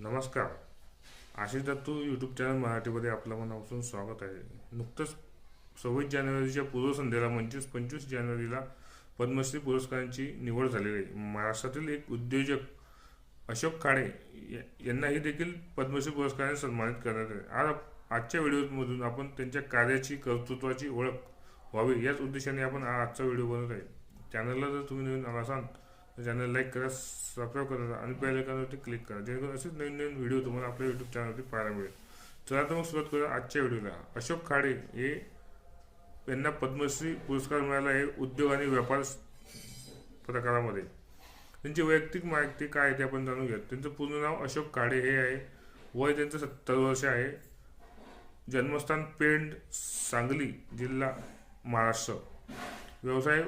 नमस्कार. Ashish Dattu YouTube channel मराठीमध्ये आपलं मनापासून स्वागत आहे. नुकतंच 26 जानेवारीच्या पूर्वसंध्येला म्हणजेच 25 जानेवारीला पद्मश्री पुरस्कारांची निवड झालेली आहे. महाराष्ट्रातील एक उद्योजक अशोक खाडे यांनाही देखील पद्मश्री पुरस्काराने सन्मानित करण्यात आले. आजच्या व्हिडिओमधून आपण त्यांच्या कार्याची कर्तृत्वाची ओळख व्हावी याच उद्देशाने आपण आजचा व्हिडिओ बनवत आहे. चॅनलला जर तुम्ही नवीन आला असाल तर चॅनल लाईक करा, सबस्क्राईब करा आणि बेल आयकॉनवरती क्लिक करा, जेणेकरून असेच नवीन नवीन व्हिडिओ तुम्हाला आपल्या यूट्यूब चॅनलवरती पाहायला मिळेल. चला तर मग सुरुवात करूया आजच्या व्हिडिओला. अशोक खाडे हे यांना पद्मश्री पुरस्कार मिळाला आहे उद्योग आणि व्यापार प्रकारामध्ये. त्यांची वैयक्तिक माहिती काय आहे ते आपण जाणून घ्या. त्यांचं पूर्ण नाव अशोक खाडे हे आहे. वय त्यांचं 70 वर्ष आहे. जन्मस्थान पेंड, सांगली जिल्हा, महाराष्ट्र. व्यवसाय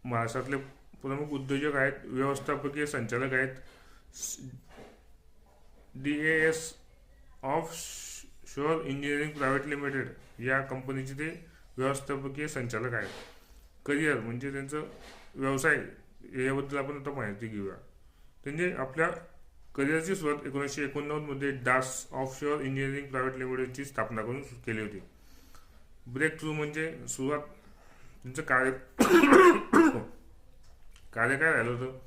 महाराष्ट्रातले प्रमुख उद्योजक आहेत, व्यवस्थापकीय संचालक आहेत. DAS offshore engineering private limited या कंपनीचे ते व्यवस्थापकीय संचालक आहेत. करिअर म्हणजे त्यांचं व्यवसाय याबद्दल आपण आता माहिती घेऊया. त्यांनी आपल्या करिअरची सुरुवात 1989 मध्ये डास ऑफ शोर इंजिनिअरिंग प्रायव्हेट लिमिटेडची स्थापना करून केली होती. ब्रेक थ्रू म्हणजे सुरुवात त्यांचं कार्य काय राहिलं होतं.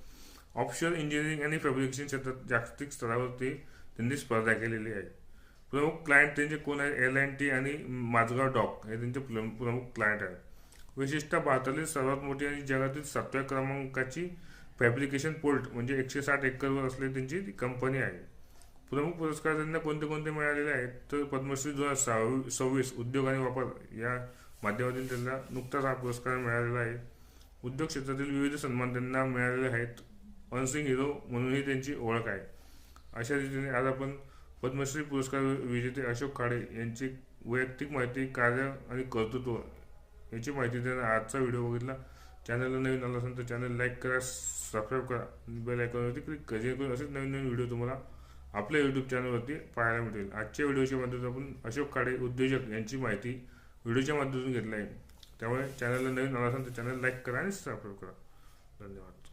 ऑफशोर इंजिनिअरिंग आणि फॅब्रिकेशन क्षेत्रात जागतिक स्तरावरती त्यांनी स्पर्धा केलेली आहे. प्रमुख क्लायंट त्यांचे कोण आहे, L&T आणि माझगाव डॉक हे त्यांचे प्रमुख क्लायंट आहेत. विशेषतः भारतातील सर्वात मोठी आणि जगातील 7व्या क्रमांकाची फॅब्रिकेशन पोर्ट म्हणजे 160 एकरवर असलेली त्यांची कंपनी आहे. प्रमुख पुरस्कार त्यांना कोणते कोणते मिळालेले आहेत तर पद्मश्री 2026 उद्योग आणि व्यापार या माध्यमातून त्यांना नुकताच हा पुरस्कार मिळालेला आहे. उद्योग क्षेत्रातील विविध सन्मान त्यांना मिळालेले आहेत. अनसिंग हिरो म्हणूनही त्यांची ओळख आहे. अशा रीतीने आज आपण पद्मश्री पुरस्कार विजेते अशोक खाडे यांची वैयक्तिक माहिती, कार्य आणि कर्तृत्व याची माहिती देण्याचा आजचा व्हिडिओ बघितला. चॅनलला नवीन आला असेल तर चॅनल लाईक करा, सबस्क्राईब करा, बेल आयकॉनवरती क्लिक करा, जेणेकरून असेच नवीन नवीन व्हिडिओ तुम्हाला आपल्या यूट्यूब चॅनलवरती पाहायला मिळेल. आजच्या व्हिडिओच्या माध्यमातून आपण अशोक खाडे उद्योजक यांची माहिती व्हिडिओच्या माध्यमातून घेतली आहे. त्यामुळे चॅनलला नवीन आला असेल तर चॅनल लाईक करा आणि सबस्क्राईब करा. धन्यवाद.